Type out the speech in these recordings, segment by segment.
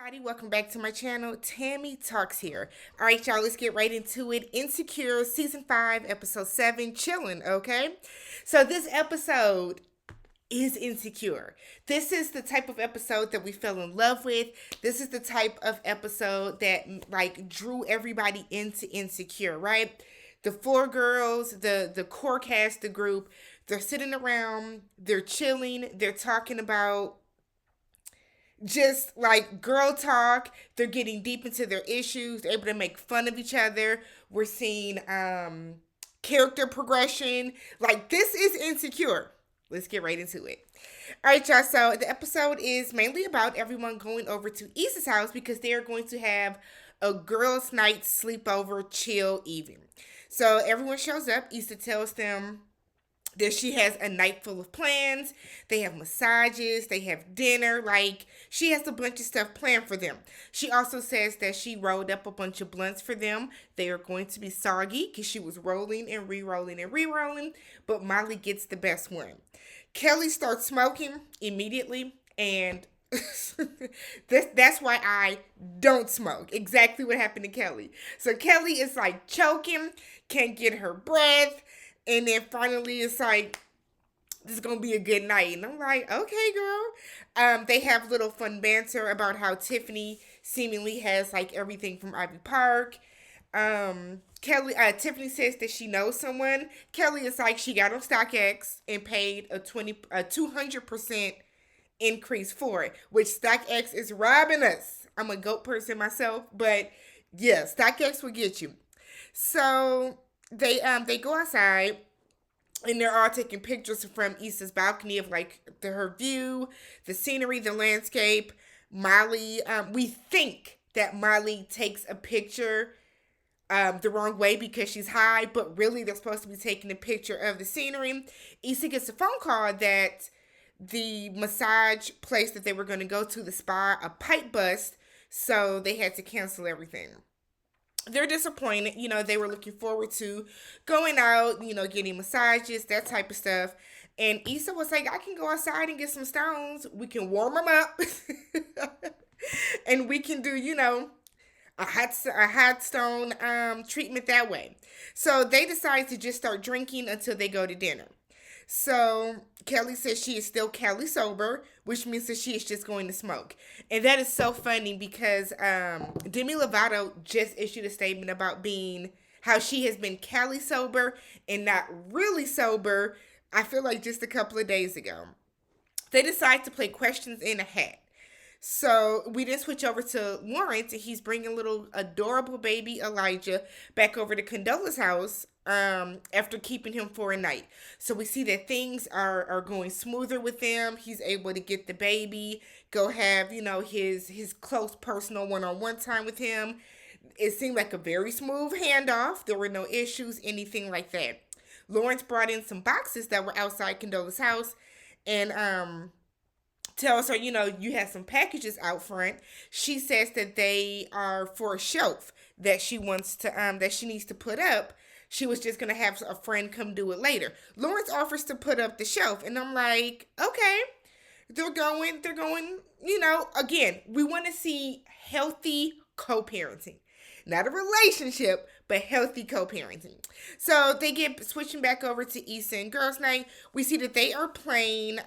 everybody, welcome back to my channel. Tammy Talks here. All right, y'all, let's get right into it. Insecure season 5, episode 7, Chillin, okay? So this episode is Insecure. This is the type of episode that we fell in love with. This is the type of episode that like drew everybody into Insecure, right? The four girls, the core cast, the group, they're sitting around, they're chilling, they're talking about just like girl talk. They're getting deep into their issues. They're able to make fun of each other. We're seeing character progression. Like, this is Insecure. Let's get right into it. All right, y'all. So the episode is mainly about everyone going over to Issa's house because they are going to have a girls' night sleepover chill evening. So everyone shows up. Issa tells them that she has a night full of plans. They have massages, they have dinner. Like, she has a bunch of stuff planned for them. She also says that she rolled up a bunch of blunts for them. They are going to be soggy because she was rolling and re-rolling and re-rolling, but Molly gets the best one. Kelly starts smoking immediately, and that's why I don't smoke. Exactly what happened to Kelly. So Kelly is like choking, can't get her breath. And then finally, it's like, this is going to be a good night. And I'm like, okay, girl. They have little fun banter about how Tiffany seemingly has, like, everything from Ivy Park. Tiffany says that she knows someone. Kelly is like, she got on StockX and paid a 200% increase for it, which StockX is robbing us. I'm a GOAT person myself, but yeah, StockX will get you. So they go outside and they're all taking pictures from Issa's balcony of like her view, the scenery, the landscape. Molly, we think that Molly takes a picture the wrong way because she's high, but really they're supposed to be taking a picture of the scenery. Issa gets a phone call that the massage place that they were going to go to, the spa, a pipe bust, so they had to cancel everything. They're disappointed. They were looking forward to going out, getting massages, that type of stuff. And Issa was like, I can go outside and get some stones. We can warm them up. And we can do, a hot stone treatment that way. So they decide to just start drinking until they go to dinner. So Kelly says she is still Kelly sober, which means that she is just going to smoke. And that is so funny because Demi Lovato just issued a statement about how she has been Kelly sober and not really sober, I feel like just a couple of days ago. They decide to play questions in a hat. So we then switch over to Lawrence, and he's bringing little adorable baby Elijah back over to Condola's house after keeping him for a night. So we see that things are going smoother with them. He's able to get the baby, go have, his close personal one-on-one time with him. It seemed like a very smooth handoff. There were no issues, anything like that. Lawrence brought in some boxes that were outside Condola's house and tells her, you have some packages out front. She says that they are for a shelf that she wants to, that she needs to put up. She was just going to have a friend come do it later. Lawrence offers to put up the shelf. And I'm like, okay, they're going, again, we want to see healthy co-parenting. Not a relationship, but healthy co-parenting. So they get switching back over to Issa and Girls Night. We see that they are playing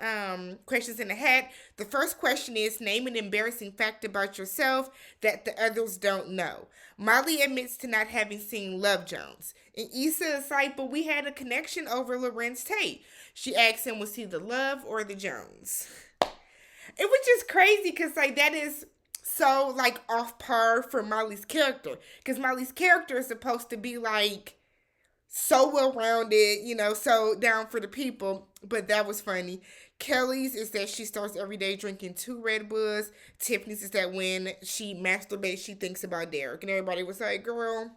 questions in the hat. The first question is, name an embarrassing fact about yourself that the others don't know. Molly admits to not having seen Love Jones. And Issa is like, but we had a connection over Lorenz Tate. She asks him, was he the Love or the Jones? It was just crazy because like that is so like off par for Molly's character, because Molly's character is supposed to be like so well rounded, so down for the people. But that was funny. Kelly's is that she starts every day drinking 2 Red Bulls. Tiffany's is that when she masturbates, she thinks about Derek, and everybody was like, girl.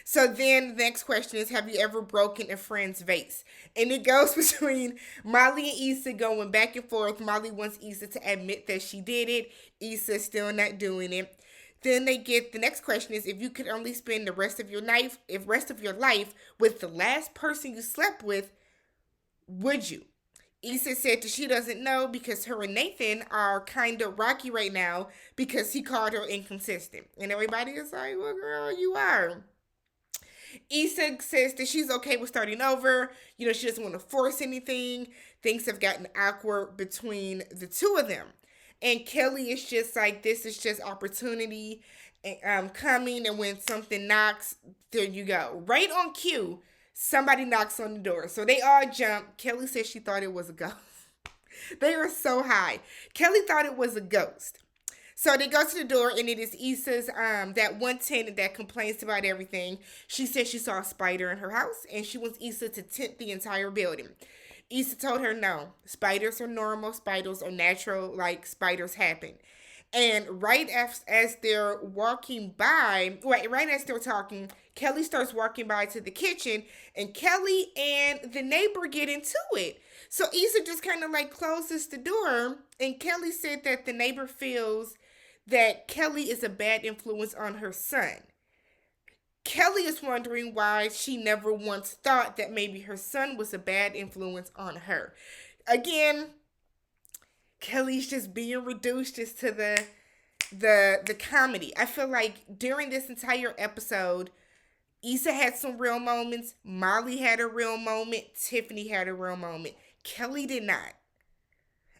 So then the next question is, have you ever broken a friend's vase? And it goes between Molly and Issa going back and forth. Molly wants Issa to admit that she did it. Issa's still not doing it. Then they get, the next question is, if you could only spend the rest of your life with the last person you slept with, would you? Issa said that she doesn't know because her and Nathan are kind of rocky right now because he called her inconsistent. And everybody is like, well, girl, you are. Issa says that she's okay with starting over. She doesn't want to force anything. Things have gotten awkward between the two of them. And Kelly is just like, this is just opportunity coming. And when something knocks, there you go. Right on cue, somebody knocks on the door. So they all jump. Kelly says she thought it was a ghost. They were so high. Kelly thought it was a ghost. So they go to the door, and it is Issa's that one tenant that complains about everything. She said she saw a spider in her house, and she wants Issa to tint the entire building. Issa told her no. Spiders are normal. Spiders are natural. Like, spiders happen. And as they're walking by, right as they're talking, Kelly starts walking by to the kitchen, and Kelly and the neighbor get into it. So Issa just kind of like closes the door, and Kelly said that the neighbor feels that Kelly is a bad influence on her son. Kelly is wondering why she never once thought that maybe her son was a bad influence on her. Again, Kelly's just being reduced just to the comedy. I feel like during this entire episode, Issa had some real moments, Molly had a real moment, Tiffany had a real moment. Kelly did not.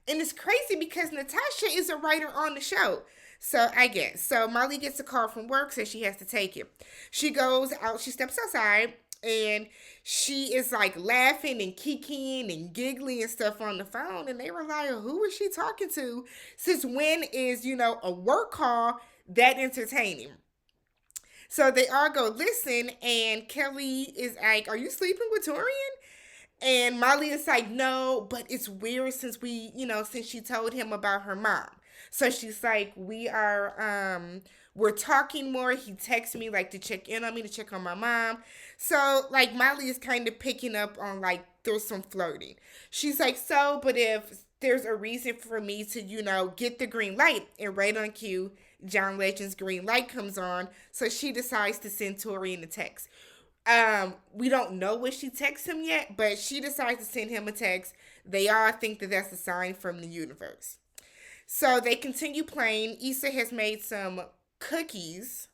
And it's crazy because Natasha is a writer on the show. So I guess. So Molly gets a call from work, so she has to take it. She goes out, she steps outside, and she is like laughing and kikiing and giggling and stuff on the phone. And they were like, who is she talking to? Since when is, a work call that entertaining? So they all go listen, and Kelly is like, are you sleeping with Torian? And Molly is like, no, but it's weird since since she told him about her mom. So she's like, we're talking more. He texts me like to check in on me, to check on my mom. So like Molly is kind of picking up on like there's some flirting. She's like, so, but if there's a reason for me to, get the green light, and right on cue, John Legend's green light comes on. So she decides to send Torian a text. We don't know what she texts him yet, but she decides to send him a text. They all think that that's a sign from the universe. So they continue playing. Issa has made some cookies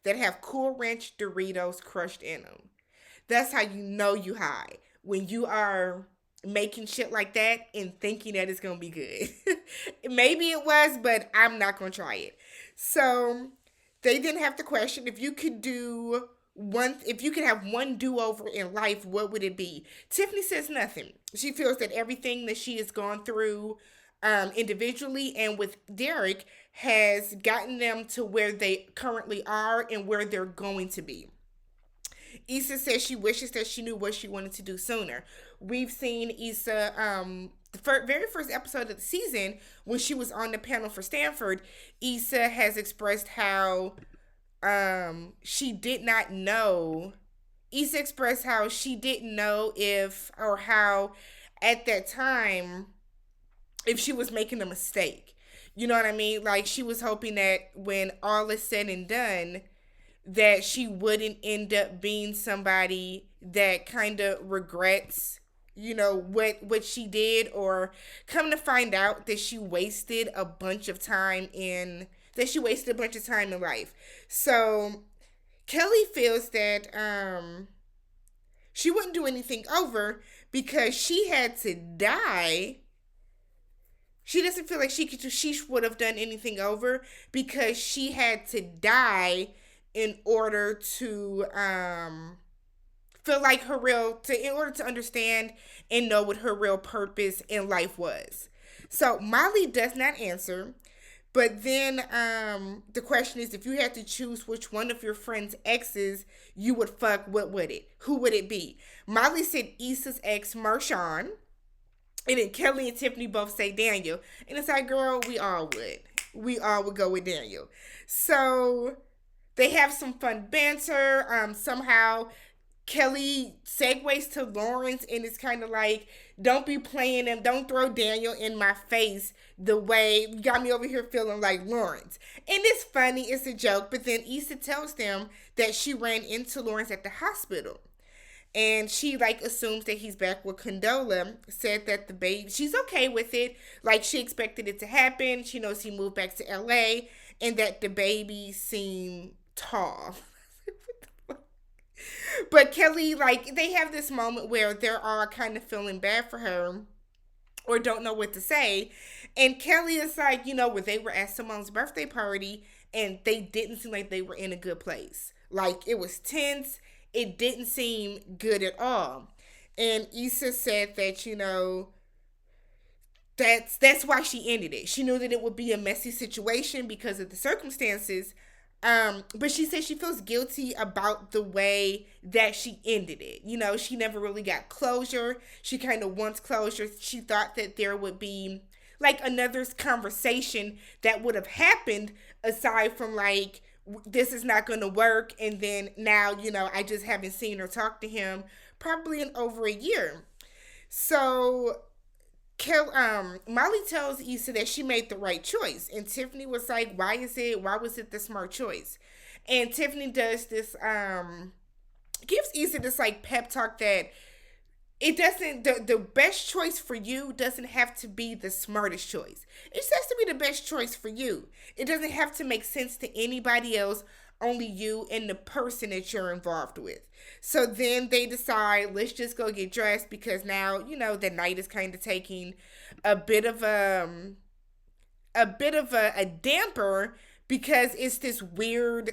that have Cool Ranch Doritos crushed in them. That's how you know you high. When you are making shit like that and thinking that it's going to be good. Maybe it was, but I'm not going to try it. So they then have the question, if you could have one do-over in life, what would it be? Tiffany says nothing. She feels that everything that she has gone through individually and with Derek has gotten them to where they currently are and where they're going to be. Issa says she wishes that she knew what she wanted to do sooner. We've seen Issa, the very first episode of the season, when she was on the panel for Stanford, Issa has expressed how she did not know. Issa expressed how she didn't know how at that time, if she was making a mistake. You know what I mean? Like, she was hoping that when all is said and done, that she wouldn't end up being somebody that kind of regrets, what she did, or come to find out that she wasted a bunch of time in life. So Kelly feels that she wouldn't do anything over because she had to die. She doesn't feel like she would have done anything over because she had to die in order to feel like in order to understand and know what her real purpose in life was. So Molly does not answer. But then the question is, if you had to choose which one of your friend's exes you would fuck, what would it? Who would it be? Molly said Issa's ex, Marshawn. And then Kelly and Tiffany both say Daniel. And it's like, girl, we all would. We all would go with Daniel. So they have some fun banter. Somehow Kelly segues to Lawrence, and it's kind of like, don't be playing him. Don't throw Daniel in my face the way you got me over here feeling like Lawrence. And it's funny. It's a joke. But then Issa tells them that she ran into Lawrence at the hospital. And she like assumes that he's back with Condola. Said that the baby, she's okay with it. Like she expected it to happen. She knows he moved back to LA, and that the baby seemed tall. But Kelly, like, they have this moment where they're all kind of feeling bad for her or don't know what to say. And Kelly is like, where they were at Simone's birthday party and they didn't seem like they were in a good place. Like, it was tense. It didn't seem good at all. And Issa said that, that's why she ended it. She knew that it would be a messy situation because of the circumstances. But she said she feels guilty about the way that she ended it. She never really got closure. She kind of wants closure. She thought that there would be like another conversation that would have happened aside from like this is not going to work, and then now I just haven't seen her talk to him probably in over a year. So Molly tells Issa that she made the right choice, and Tiffany was like, Why was it the smart choice?" And Tiffany does this, gives Issa this like pep talk that it doesn't the best choice for you doesn't have to be the smartest choice. It just has to be the best choice for you. It doesn't have to make sense to anybody else, only you and the person that you're involved with. So then they decide, let's just go get dressed because now, the night is kind of taking a bit of a damper because it's this weird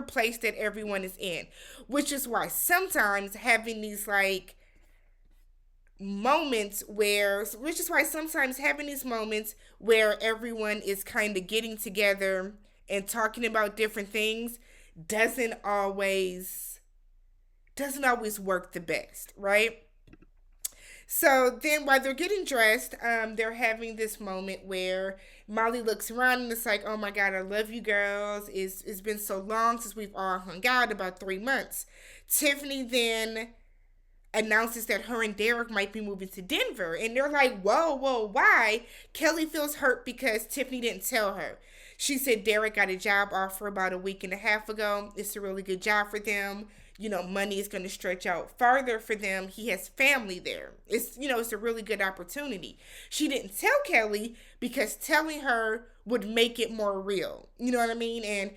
place that everyone is in, which is why sometimes having these like moments where which is why sometimes having these moments where everyone is kind of getting together and talking about different things doesn't always doesn't always work the best, right? So then while they're getting dressed, they're having this moment where Molly looks around and it's like, oh my God, I love you girls. It's been so long since we've all hung out, about 3 months. Tiffany then announces that her and Derek might be moving to Denver. And they're like, whoa, why? Kelly feels hurt because Tiffany didn't tell her. She said Derek got a job offer about a week and a half ago. It's a really good job for them. Money is going to stretch out farther for them. He has family there. It's a really good opportunity. She didn't tell Kelly because telling her would make it more real. You know what I mean? And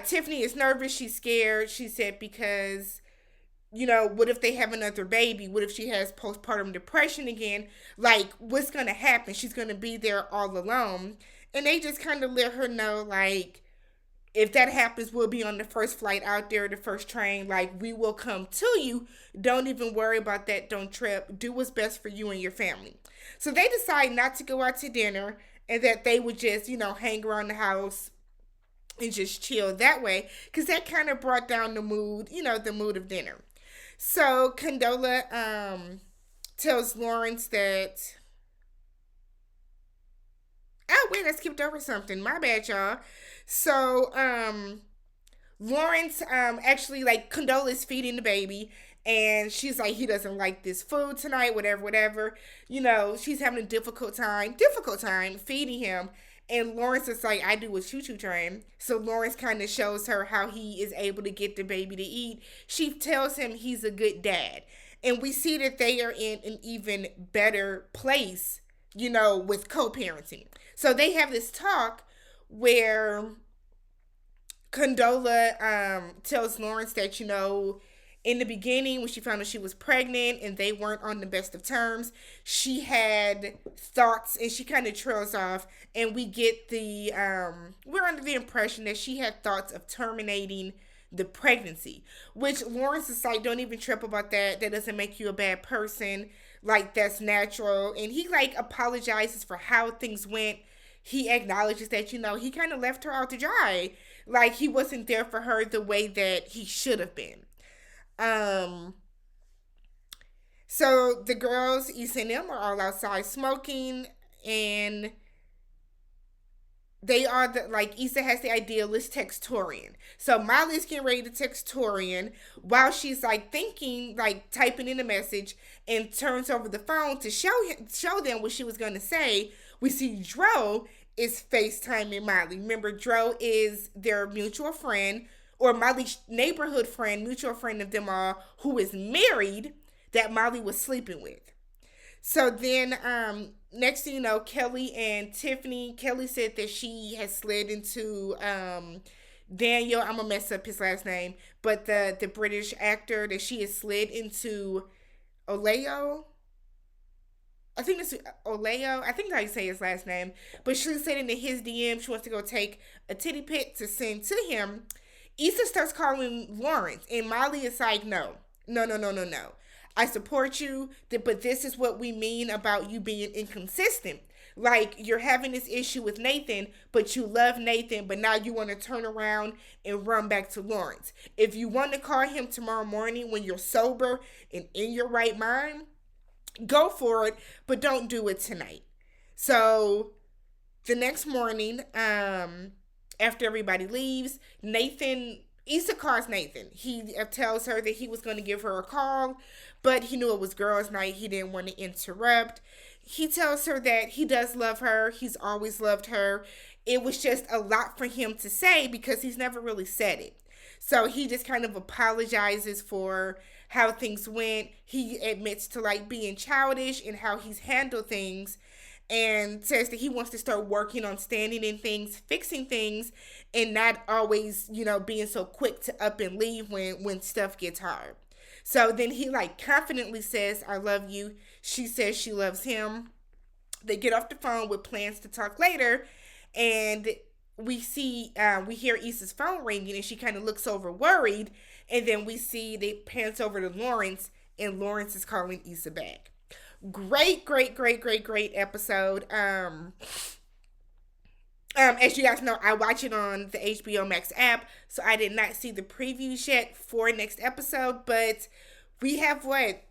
Tiffany is nervous. She's scared. She said because what if they have another baby? What if she has postpartum depression again? Like, what's going to happen? She's going to be there all alone. And they just kind of let her know, like, if that happens, we'll be on the first flight out there, the first train. Like, we will come to you. Don't even worry about that. Don't trip. Do what's best for you and your family. So they decide not to go out to dinner and that they would just, hang around the house and just chill that way. Because that kind of brought down the mood, the mood of dinner. So Condola tells Lawrence that. Oh wait, I skipped over something. My bad, y'all. So Lawrence actually like Condola is feeding the baby, and she's like he doesn't like this food tonight, whatever. She's having a difficult time feeding him. And Lawrence is like, I do a choo-choo train. So Lawrence kind of shows her how he is able to get the baby to eat. She tells him he's a good dad. And we see that they are in an even better place, with co-parenting. So they have this talk where Condola tells Lawrence that, in the beginning when she found out she was pregnant and they weren't on the best of terms, she had thoughts, and she kind of trails off, and we get we're under the impression that she had thoughts of terminating the pregnancy, which Lawrence is like, don't even trip about that. That doesn't make you a bad person. Like, that's natural. And he like apologizes for how things went. He acknowledges that, he kind of left her out to dry. Like, he wasn't there for her the way that he should have been. So the girls, Issa and them, are all outside smoking, and they are Issa has the idea, let's text Torian. So Molly's getting ready to text Torian while she's like thinking, like typing in a message, and turns over the phone to show them what she was gonna say. We see Dro is FaceTiming Molly. Remember, Dro is their mutual friend or Molly's neighborhood friend, mutual friend of them all, who is married, that Molly was sleeping with. So then, next thing you know, Kelly and Tiffany. Kelly said that she has slid into Daniel. I'm gonna mess up his last name, but the British actor, that she has slid into Oleo. I think it's Oleo. I think that's how you say his last name. But she said into his DM she wants to go take a titty pic to send to him. Issa starts calling Lawrence, and Molly is like, no, no, no, no, no, no. I support you, but this is what we mean about you being inconsistent. Like, you're having this issue with Nathan, but you love Nathan, but now you want to turn around and run back to Lawrence. If you want to call him tomorrow morning when you're sober and in your right mind, go for it, but don't do it tonight. So the next morning, after everybody leaves, Issa calls Nathan. He tells her that he was going to give her a call, but he knew it was girls' night. He didn't want to interrupt. He tells her that he does love her. He's always loved her. It was just a lot for him to say because he's never really said it. So he just kind of apologizes for how things went. He admits to like being childish and how he's handled things, and says that he wants to start working on standing in things, fixing things, and not always, being so quick to up and leave when stuff gets hard. So then he like confidently says, I love you. She says she loves him. They get off the phone with plans to talk later, and we hear Issa's phone ringing, and she kind of looks over worried, and then we see they pants over to Lawrence, and Lawrence is calling Issa back. Great, great, great, great, great episode. As you guys know, I watch it on the HBO Max app, so I did not see the previews yet for next episode, but we have what?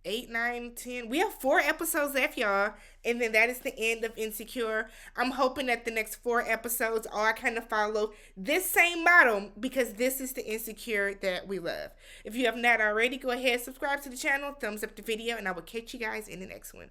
8, 9, 10. We have 4 episodes left, y'all. And then that is the end of Insecure. I'm hoping that the next 4 episodes all kind of follow this same model, because this is the Insecure that we love. If you have not already, go ahead, subscribe to the channel, thumbs up the video, and I will catch you guys in the next one.